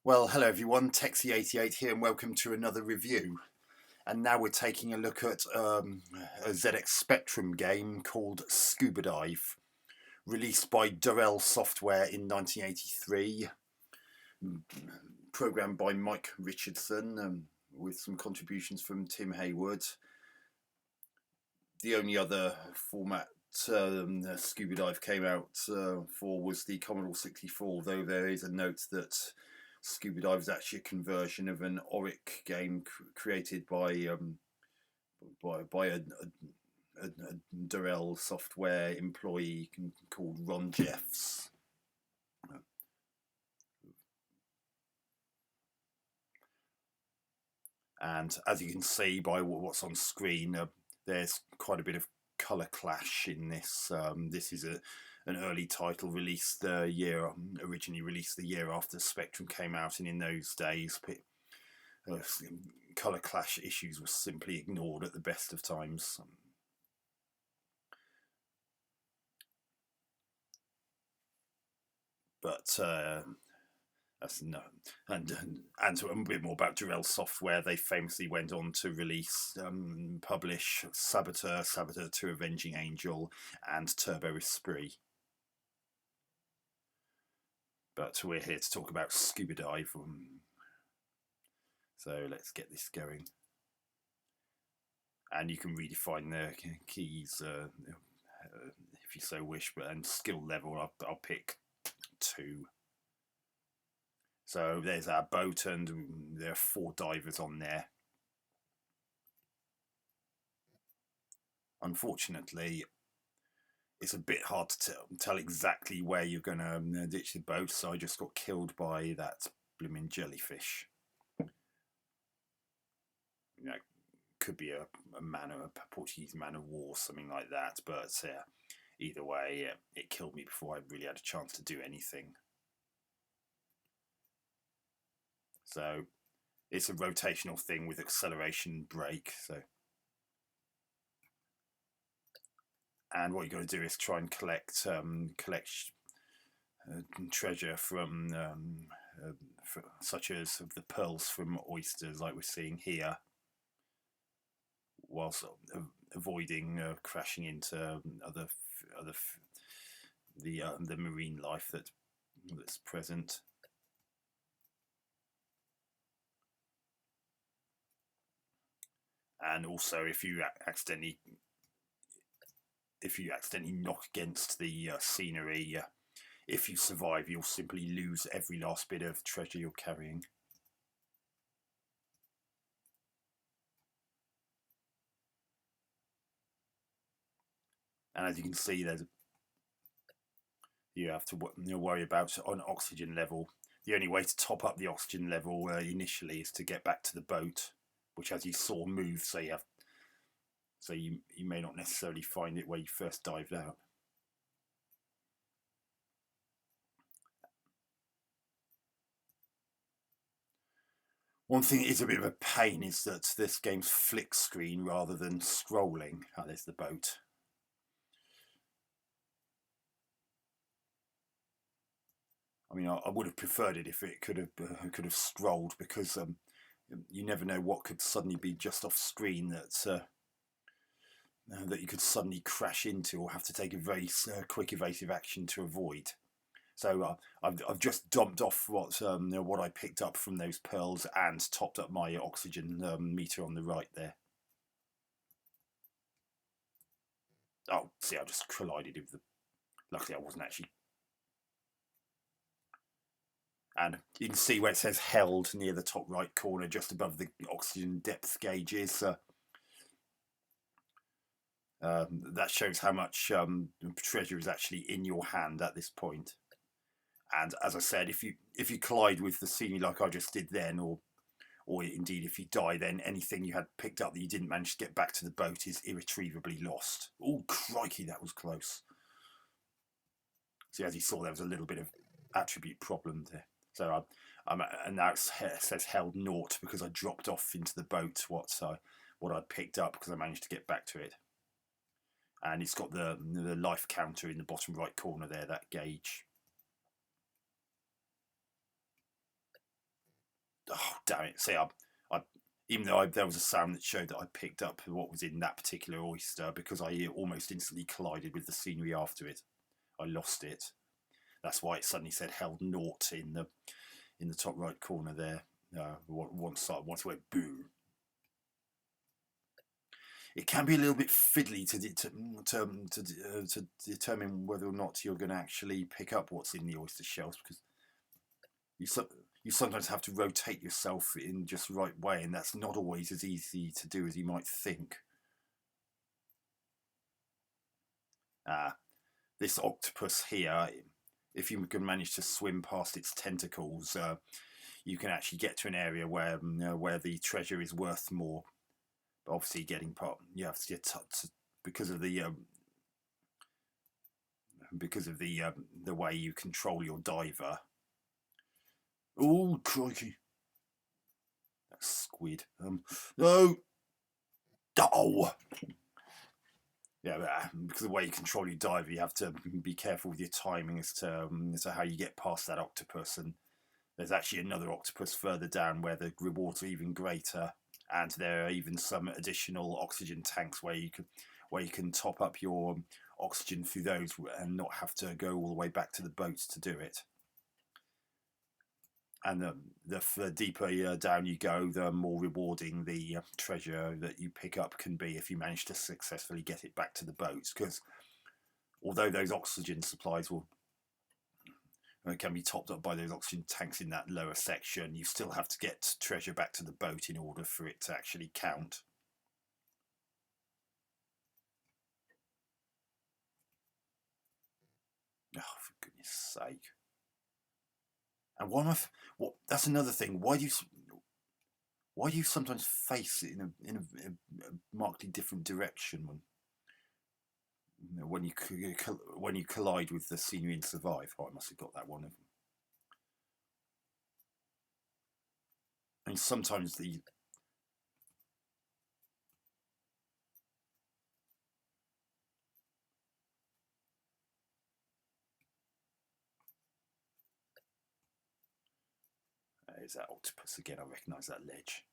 Well, hello everyone, Texie88 here and welcome to another review. And now we're taking a look at a ZX Spectrum game called Scuba Dive, released by Durell Software in 1983, programmed by Mike Richardson, with some contributions from Tim Hayward. The only other format Scuba Dive came out for was the Commodore 64, though there is a note that Scuba Dive is actually a conversion of an Auric game created by a Durell Software employee called Ron Jeffs. And as you can see by what's on screen, there's quite a bit of colour clash in this. This is an early title released originally released the year after Spectrum came out, and in those days, colour clash issues were simply ignored at the best of times. But that's no, and a bit more about Durell Software. They famously went on to publish Saboteur, Saboteur 2 Avenging Angel, and Turbo Esprit. But we're here to talk about Scuba Dive. So let's get this going. And you can redefine the keys if you so wish, and skill level I'll pick 2. So there's our boat, and there are 4 divers on there. Unfortunately, it's a bit hard to tell exactly where you're going to ditch the boat, so I just got killed by that blooming jellyfish. You know, could be a Portuguese man of war, something like that, but either way, it killed me before I really had a chance to do anything. So it's a rotational thing with acceleration brake. And what you've got to do is try and collect treasure from such as the pearls from oysters, like we're seeing here, whilst avoiding crashing into the marine life that's present. And also, if you accidentally knock against the scenery, if you survive, you'll simply lose every last bit of treasure you're carrying. And as you can see, you have to worry about an oxygen level. The only way to top up the oxygen level initially is to get back to the boat, which, as you saw, moves. So you may not necessarily find it where you first dived out. One thing that is a bit of a pain is that this game's flick screen rather than scrolling. Oh, there's the boat. I mean, I would have preferred it if it could have scrolled, because you never know what could suddenly be just off screen that you could suddenly crash into or have to take a very quick evasive action to avoid. So I've just dumped off what I picked up from those pearls and topped up my oxygen meter on the right there. Oh, see, I just collided with the. Luckily, I wasn't actually. And you can see where it says held near the top right corner, just above the oxygen depth gauges. That shows how much treasure is actually in your hand at this point. And as I said, if you collide with the scenery like I just did then, or indeed if you die, then anything you had picked up that you didn't manage to get back to the boat is irretrievably lost. Oh, crikey, that was close. See, as you saw, there was a little bit of attribute problem there. So and now it says held naught because I dropped off into the boat what I'd picked up, because I managed to get back to it. And it's got the life counter in the bottom right corner there, that gauge. damn it! See, even though there was a sound that showed that I picked up what was in that particular oyster, because I almost instantly collided with the scenery after it. I lost it. That's why it suddenly said held naught in the top right corner there. Once it went boom. It can be a little bit fiddly to determine whether or not you're going to actually pick up what's in the oyster shells, because you sometimes have to rotate yourself in just the right way, and that's not always as easy to do as you might think. This octopus here, if you can manage to swim past its tentacles, you can actually get to an area where the treasure is worth more. But obviously, you have to get because of the way you control your diver. Oh crikey! That squid. No. Oh. Yeah, because of the way you control your diver, you have to be careful with your timing as to how you get past that octopus. And there's actually another octopus further down where the rewards are even greater, and there are even some additional oxygen tanks where you can top up your oxygen through those and not have to go all the way back to the boats to do it. And the deeper down you go, the more rewarding the treasure that you pick up can be if you manage to successfully get it back to the boats. Because although those oxygen supplies can be topped up by those oxygen tanks in that lower section, you still have to get treasure back to the boat in order for it to actually count. Oh, for goodness sake. And that's another thing. Why do you sometimes face it in a markedly different direction when you collide with the scenery and survive? Oh, I must have got that one. And sometimes there's that octopus again. I recognise that ledge.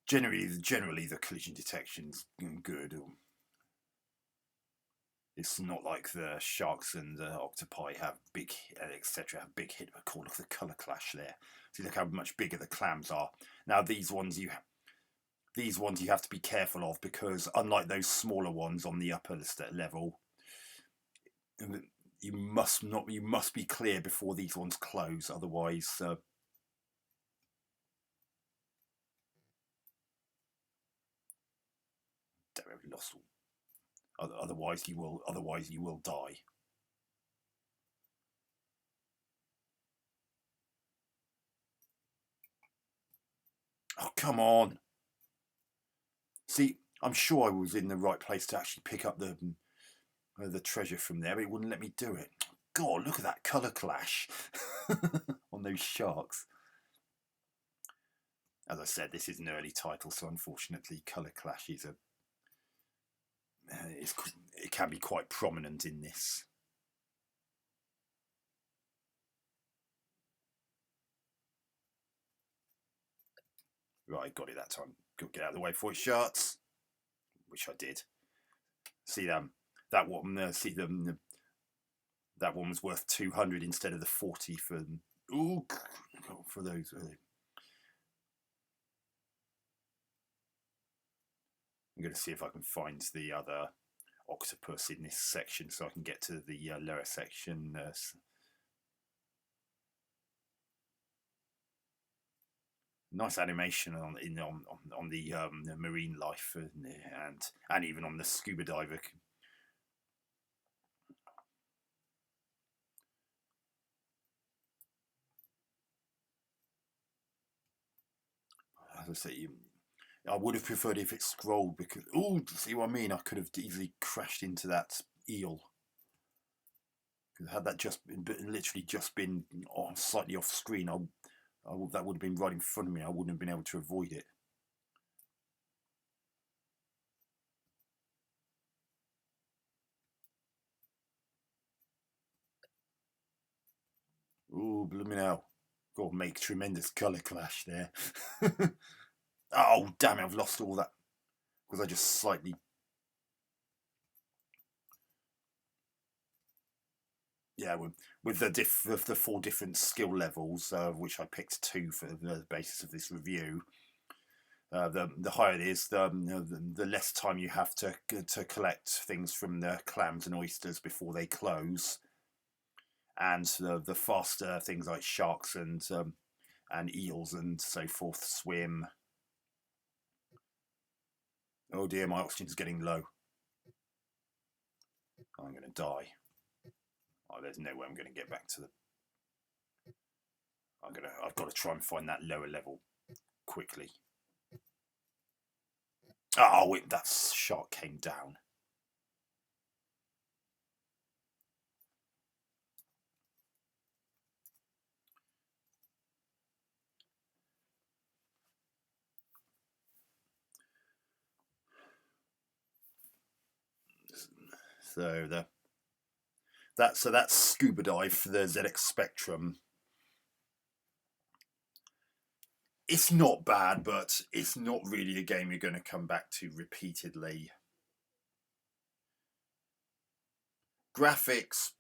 Generally, the collision detection's good. It's not like the sharks and the octopi have big, etc. Have big hit. Look at the colour clash there. See, look how much bigger the clams are. Now these ones you have to be careful of, because unlike those smaller ones on the upper level, you must be clear before these ones close. Otherwise, damn it, we lost. Otherwise, you will die. Oh, come on. See, I'm sure I was in the right place to actually pick up the treasure from there, but it wouldn't let me do it. God, look at that colour clash on those sharks. As I said, this is an early title, so unfortunately colour clash is it can be quite prominent in this. Right, got it that time. Got to get out of the way before it shuts, which I did. See that one. That one was worth 200 instead of the 40 for those. I'm going to see if I can find the other octopus in this section so I can get to the lower section. Nice animation on the marine life and even on the scuba diver. As I say, I would have preferred if it scrolled, because see what I mean? I could have easily crashed into that eel. Had that literally just been slightly off screen, that would have been right in front of me. I wouldn't have been able to avoid it. Oh, blooming hell. Got to make tremendous colour clash there. Oh, damn it, I've lost all that. Because I just slightly... Yeah, with the 4 different skill levels, which I picked 2 for the basis of this review. The higher it is, the less time you have to collect things from the clams and oysters before they close, and the faster things like sharks and eels and so forth swim. Oh dear, my oxygen's getting low. I'm going to die. Oh, there's no way I'm going to get back to the... I've got to try and find that lower level quickly. Oh, wait, that shark came down. So that's Scuba Dive for the ZX Spectrum. It's not bad, but it's not really a game you're going to come back to repeatedly. Graphics,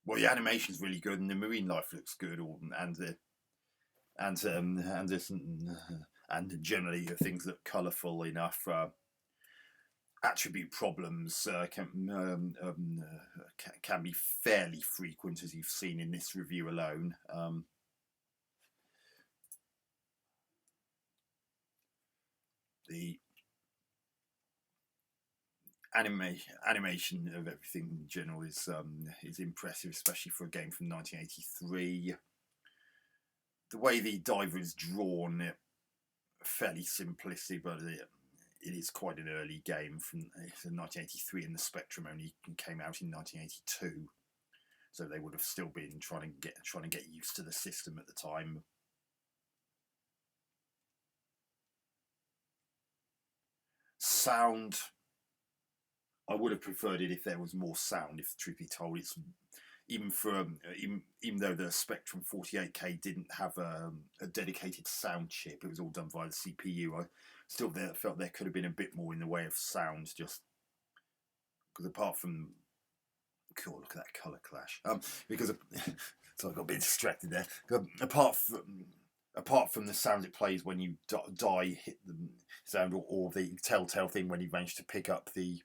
well, the animation's really good, and the marine life looks good, and generally things look colourful enough. Attribute problems can be fairly frequent, as you've seen in this review alone. The animation of everything in general is impressive, especially for a game from 1983. The way the diver is drawn, fairly simplistic, but it is quite an early game from 1983, and the Spectrum only came out in 1982, so they would have still been trying to get used to the system at the time. Sound, I would have preferred it if there was more sound. If truth be told, it's even though the Spectrum 48K didn't have a dedicated sound chip, it was all done via the CPU. I still felt there could have been a bit more in the way of sound, just because apart from... Cool, look at that colour clash. Because so I got a bit distracted there. Apart from the sound it plays when you die, hit the sound, or the telltale thing when you manage to pick up the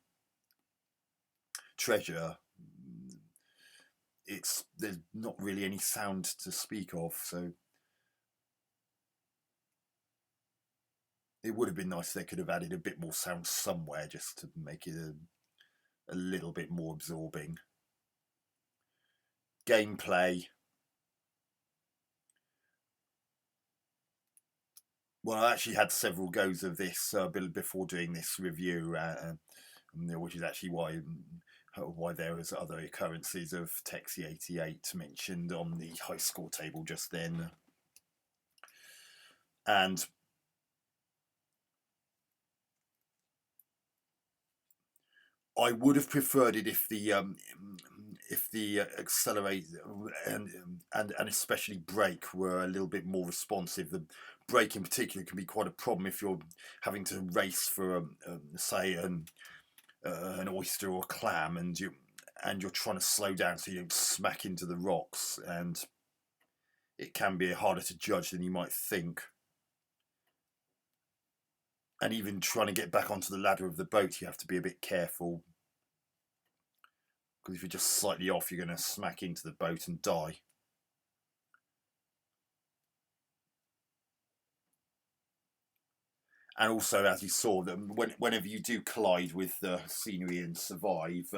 treasure, there's not really any sound to speak of. So it would have been nice if they could have added a bit more sound somewhere, just to make it a little bit more absorbing. Gameplay, well, I actually had several goes of this before doing this review, which is actually why there was other occurrences of Texie 88 mentioned on the high score table just then. And I would have preferred it if the accelerate and especially brake were a little bit more responsive. The brake in particular can be quite a problem if you're having to race for say an oyster or a clam, and you're trying to slow down so you don't smack into the rocks, and it can be harder to judge than you might think. And even trying to get back onto the ladder of the boat, you have to be a bit careful, because if you're just slightly off, you're going to smack into the boat and die. And also, as you saw, that whenever you do collide with the scenery and survive,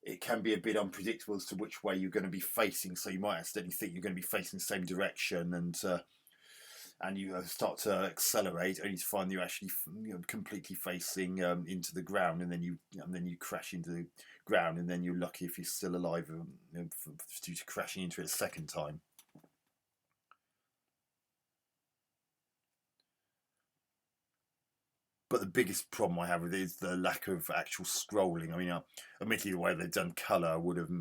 it can be a bit unpredictable as to which way you're going to be facing. So you might accidentally think you're going to be facing the same direction, and you start to accelerate, only to find you're actually completely facing into the ground, and then you crash into the ground, and then you're lucky if you're still alive due to crashing into it a second time. But the biggest problem I have with it is the lack of actual scrolling. I mean, admittedly, the way they've done colour would have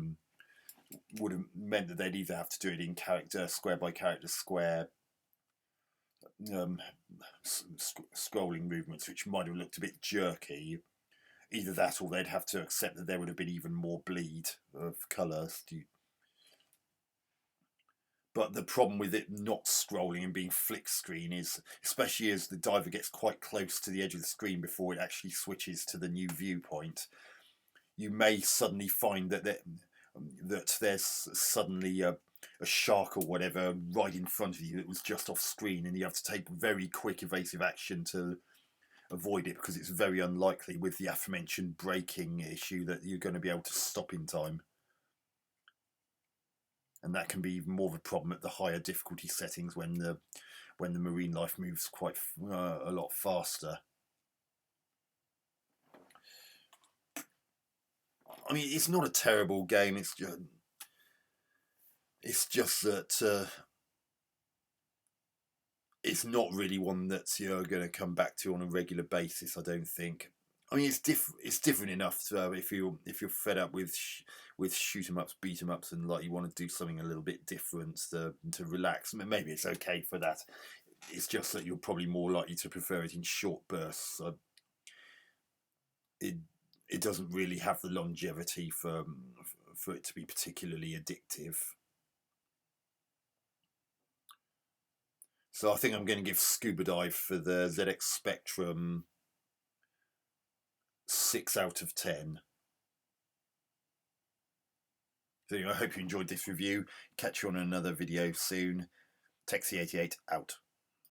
would have meant that they'd either have to do it in character square by character square um, scrolling movements, which might have looked a bit jerky. Either that, or they'd have to accept that there would have been even more bleed of colour. But the problem with it not scrolling and being flick screen is, especially as the diver gets quite close to the edge of the screen before it actually switches to the new viewpoint, you may suddenly find that there's suddenly a shark or whatever right in front of you that was just off screen, and you have to take very quick evasive action to avoid it, because it's very unlikely with the aforementioned braking issue that you're going to be able to stop in time. And that can be even more of a problem at the higher difficulty settings when the marine life moves quite a lot faster. I mean, it's not a terrible game. It's just that it's not really one that you're going to come back to on a regular basis, I don't think. I mean, it's different enough to, if you're fed up with shoot 'em ups, beat 'em ups, and like you want to do something a little bit different to relax. I mean, maybe it's okay for that. It's just that you're probably more likely to prefer it in short bursts. It doesn't really have the longevity for it to be particularly addictive. So I think I'm going to give Scuba Dive for the ZX Spectrum 6 out of 10. So I hope you enjoyed this review. Catch you on another video soon. Texie88 out.